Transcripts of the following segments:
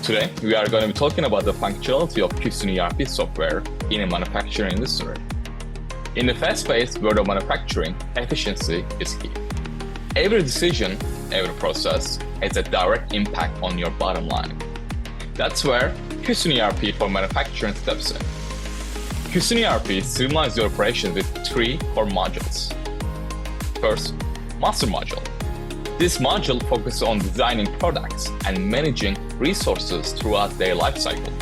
Today, we are going to be talking about the functionality of Cuscen ERP software in the manufacturing industry. In the fast-paced world of manufacturing, efficiency is key. Every decision, every process has a direct impact on your bottom line. That's where Cuscen ERP for manufacturing steps in. Cuscen ERP streamlines your operations with 3 core modules. First, Master Module. This module focuses on designing products and managing resources throughout their lifecycle.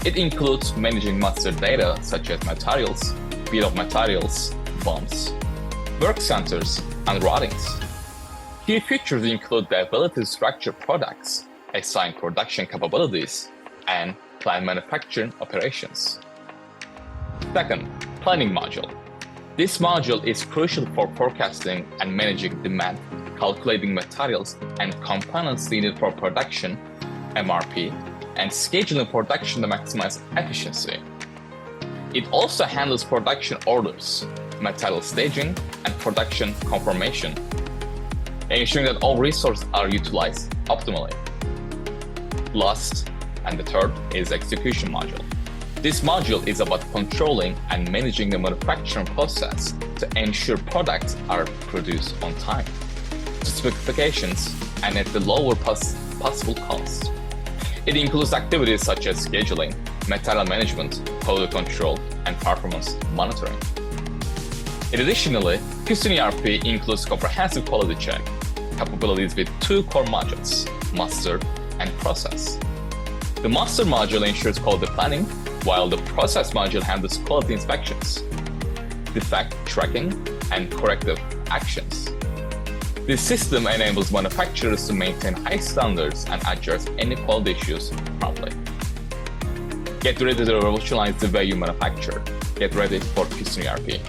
It includes managing master data such as materials, bill of materials, BOMs, work centers, and routings. Key features include the ability to structure products, assign production capabilities, and plan manufacturing operations. Second, Planning Module. This module is crucial for forecasting and managing demand, calculating materials and components needed for production, MRP, and scheduling production to maximize efficiency. It also handles production orders, material staging, and production confirmation, ensuring that all resources are utilized optimally. Last, and the third, is Execution Module. This module is about controlling and managing the manufacturing process to ensure products are produced on time, to specifications, and at the lowest possible cost. It includes activities such as scheduling, material management, quality control, and performance monitoring. Additionally, Cuscen ERP includes comprehensive quality check capabilities with 2 core modules, Master and Process. The Master module ensures quality planning, while the Process module handles quality inspections, defect tracking, and corrective actions. This system enables manufacturers to maintain high standards and address any quality issues promptly. Get ready to revolutionize the way you manufacture. Get ready for Cuscen ERP.